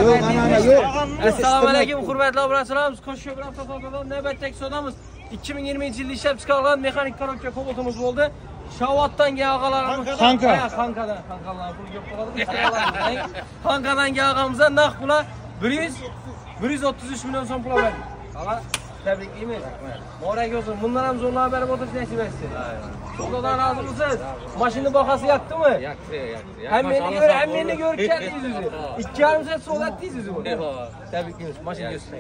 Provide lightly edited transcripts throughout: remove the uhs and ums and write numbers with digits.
Yo'q, mana yo'q. Assalomu alaykum, hurmatli obunachilarimiz. Qo'shko'pir avtosalonida navbatdagi sodamiz 2020-yilda ishlab chiqarilgan mexanik korobka Cobalt'imiz bo'ldi. Shavotdan yog'alarimiz Xankadan yog'amizdan naq pula 133 million so'm pul berdik. Hala tabriklaymiz. Morak olsun. Bundan ham zo'rlar berib o'tish nasib etsin. Xudodan rozimisiz? Mashina bahasi yoqdimi? Yoqdi. Hammani ko'rkandingiz o'zi. 2,5 soat so'latdingiz buni. Tabriklaymiz. Mashina yo'qsa.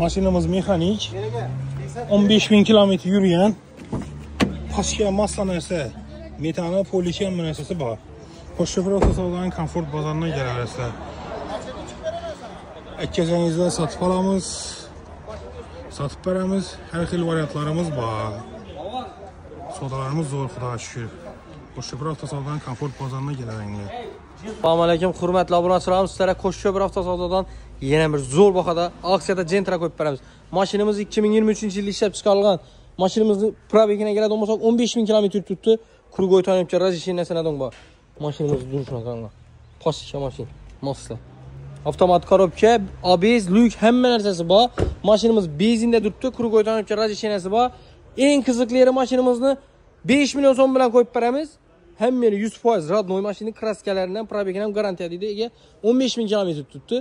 Mashinamiz mexanik. 15,000 kilometr yurgan. Pastga maslanasi, metani polietilen narsasi bor. Qo'shko'pir avtosalonining komfort bozoridan kelaverasizlar. Ikkazangizdan sotib olamiz. Sotib beramiz. Har xil variantlarimiz bor. Savdolarimiz zo'r, xudoga shukr. Qo'shko'pir avtosalonining komfort bozoridan kelaveringlar. Assalomu alaykum, hurmatli obunachilarimiz. Sizlarga Qo'shko'pir avtosalonidan yana bir zo'r bahada aksiyada Gentra qo'yib beramiz. Mashinamiz 2023-yilda ishlab chiqarilgan. Mashinamizni probegine keladigan bo'lsak 15,000 kilometr tutdi. Krugoy tanibcha razishinasidan bor. Mashinamiz durishini qarang. Pastga mashina, masla. Avtomat korobka, ABS, lyuk hamma narsasi bor. Mashinamiz benzinda turibdi, Krugoy tanibcha razishinasi bor. Eng qiziqlari mashinamizni 5 million so'm bilan qo'yib beramiz. Hammani 100% radnoy mashina kraskalaridan probegine ham garantiya deydi. 15,000 kilometr tutdi.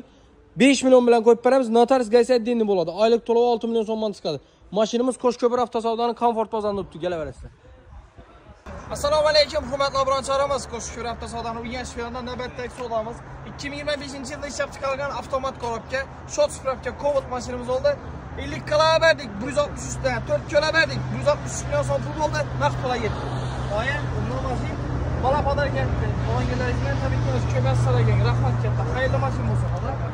5 million bilan qo'yib beramiz. Notarius Gaysadinni bo'ladi. Oylik to'lov 6 million so'mdan chiqadi. Mashinamiz Qo'shko'pir avtosavdoning komfort bozorida turibdi, kelaverasizlar. Assalomu alaykum, hurmatli obunachilarimiz. Qo'shko'pir avtosavdoning bugungi shifyonda navbatdagi savdomiz 2025-yilda ishlab chiqarilgan avtomat korobka, shot spravka Cobalt mashinamiz oldi. 50 kilo berdik, 163 dan 4 kilo berdik, 163 million so'm pul bo'ldi, naqd pulga yetdi. Qo'ya, unda mashina Balapadar ketdi. Oğlangilaringiz tabii ki o'z ko'massalarga rahmat katta. Xayrli mashina bo'lsin,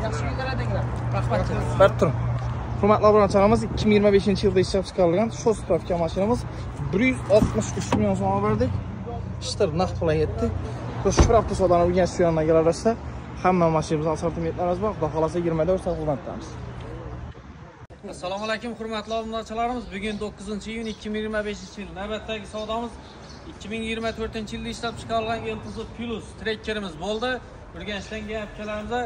yaxshi kunlaringlar. Rahmat katta. Berib turing. Hurmatli obunachilarimiz, 2025-yilda ishlab chiqarilgan shot spravka mashinamiz 163 million so'm berdik. Ishtir naqd pulga yetdi. Qo'shko'pir avtosavdoning bugungi shifyonidan kelaversa, hamma mashinamizning assortimentlarimiz bor. Xudo xolasa 24 soat xizmatdamiz. Assalomu alaykum, hurmatli obunachilarimiz. Bugun 9-iyun 2025-yil. Navbatdagi savdomiz 2024-yilda ishlab chiqarilgan Eltuzo Plus trekkerimiz bo'ldi. Urganchdan kelganimizda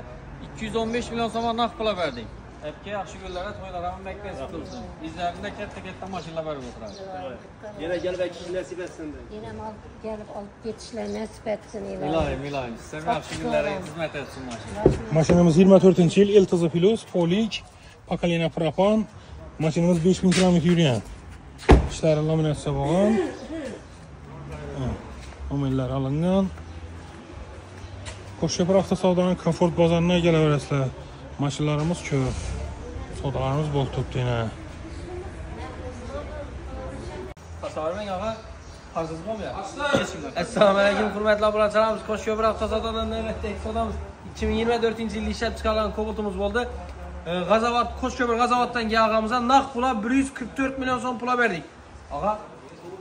215 million so'm naqd pul berdik. Hepki yaxshi kunlarda to'ylar ham nasib qilsin. Bizlarda katta mashinalar berib o'tiradi. Yana kelib nasib etsin. Yana kelib olib ketishlar nasib etsin. Ilohim. Sizlarga yaxshi kunlaringiz xizmat etsin mashina. Mashinamiz 24-yil Eltuzo Plus Polik Pakalina Propan. Mashinamiz 5000 kilometr yurgan. Ishlari laminatsiya bo'lgan. Omellar olingan. Qo'shko'pir avtosavdoning komfort bozoridan kelaverasizlar. Mashinalarimiz ko'p. Savdolarimiz bo'lib turibdi yana. Tasavvurlang og'a. Qarsiz bo'lmi? Assalomu alaykum, hurmatli obunachilarimiz. Qo'shko'pir avtosavdodan navbatdagi savdomiz 2024-yilda ishlab chiqarilgan Cobalt'imiz bo'ldi. G'azovat Qo'shko'pir G'azavatdan yog'amizdan naqd pula 144 million so'm pul berdik. Og'a,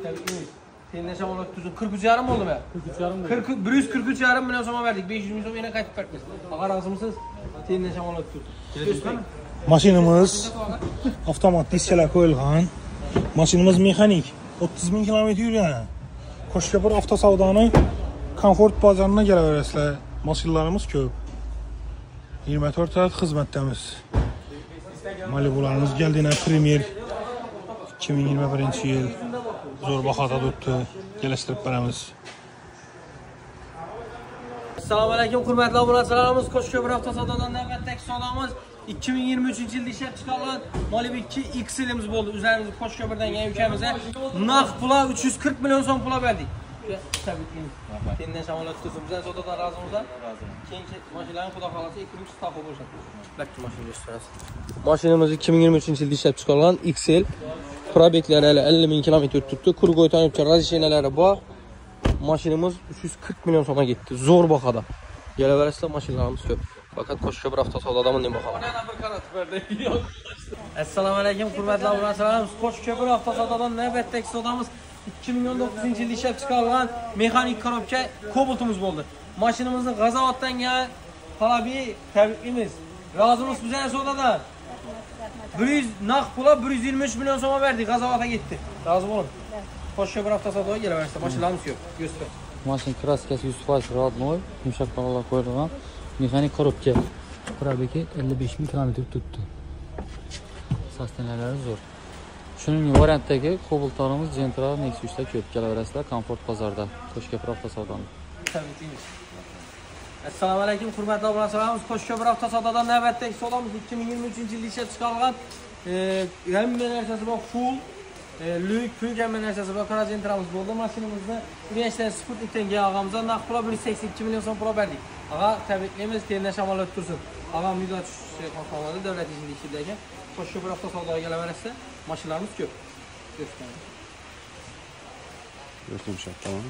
tabriklaymiz. Seninle şamanlık tuzun 43,5 oldu mu? 143,5 milyon so'm verdik. 500 milyon so'm yine qaytib berdik. Ağa razı mısınız? Seninle şamanlık tuzun. Mashinamiz avtomat diskalar qo'yilgan. Mashinamiz mexanik. 30,000 kilometr yurgan. Qo'shko'pir avtosavdoning komfort bozoridan kelaverasizlar. Mashinalarimiz ko'p. 24 soat xizmatdamiz. Malibularimiz Galdina Premier 2021-yil zo'r bahoda turibdi. Kelishtirib beramiz. Assalomu alaykum, hurmatli obunachilarimiz. Qo'shko'pir avtosavdodan navbatdagi savdomiz 2023-yilda ishlab chiqarilgan Malibu 2 XL'imiz bo'ldi. O'zlarimizning Qo'shko'pirdan yana ukamiz naqd pula 340 million so'm pul berdik. Tabriklaymiz. Sendan shamolat tutsin. Bizdan savdodan rozimiz? Rozi. Keyingi mashinalarni xudo xolasa 2-3 staqo bo'ladi. Bakki mashina ko'rsatamiz. Mashinamiz 2023-yilda ishlab chiqarilgan XL. Probeklari 50,000 kilometr tutdi. Krugoy tanibcha razishinalari bor. Mashinamiz 340 million so'mga ketdi. Zo'r bahada. Kelaverasizlar, mashinalarimiz ko'p. Faqat Qo'shko'pir avtosavdodan bunday baho. Assalomu alaykum, hurmatli obunachilarimiz. Qo'shko'pir avtosavdodan navbatdagi savdomiz 2019-yilda ishlab chiqarilgan mexanik korobka Cobalt'imiz bo'ldi. Mashinamizni G'azavatdan talabi tabriklaymiz. Rozimiz bizdan savdodan. 100 naqd pula 123 million so'm berdik, G'azavatga ketdi. Rozi bo'ling. Qo'shko'pir avtosavdoga kelaverasizlar, mashinalarimiz yo'q. Ko'rsat. Mashina kraskasi 100% rodnoy, yumshoq bog'lar qo'yilgan. Mexanik korobka. Probegi 55.000 kilometr tuttu. Sastenelari zo'r. Shuning variantdagi Cobalt'larimiz Gentra Nexus 3'da ko'p. Kelaverasizlar Comfort bozorda. Qo'shko'pir avtosavdoni. Assalomu alaykum, hurmatli obunachilarimiz. Qo'shko'pir avtosavdodan navbatdagi savdomiz 2023-yilda ishlab chiqarilgan hamma narsasi bor, full Lük hamma narsasi bor. Gentramiz bo'ldi. Mashinamizni Urganchdan Sputnikdan kelgan og'amizdan naqd pul 182 million so'm pul berdik. Ag'a, tabriklaymiz, tendan shamollar tursin. Ag'am video tushishga qo'rqmadi, davlat ishida ishlaydi. Qo'shko'pir avtosavdoga kelaverasizda, mashinalarimiz ko'p. Görüşürüz. Tamam.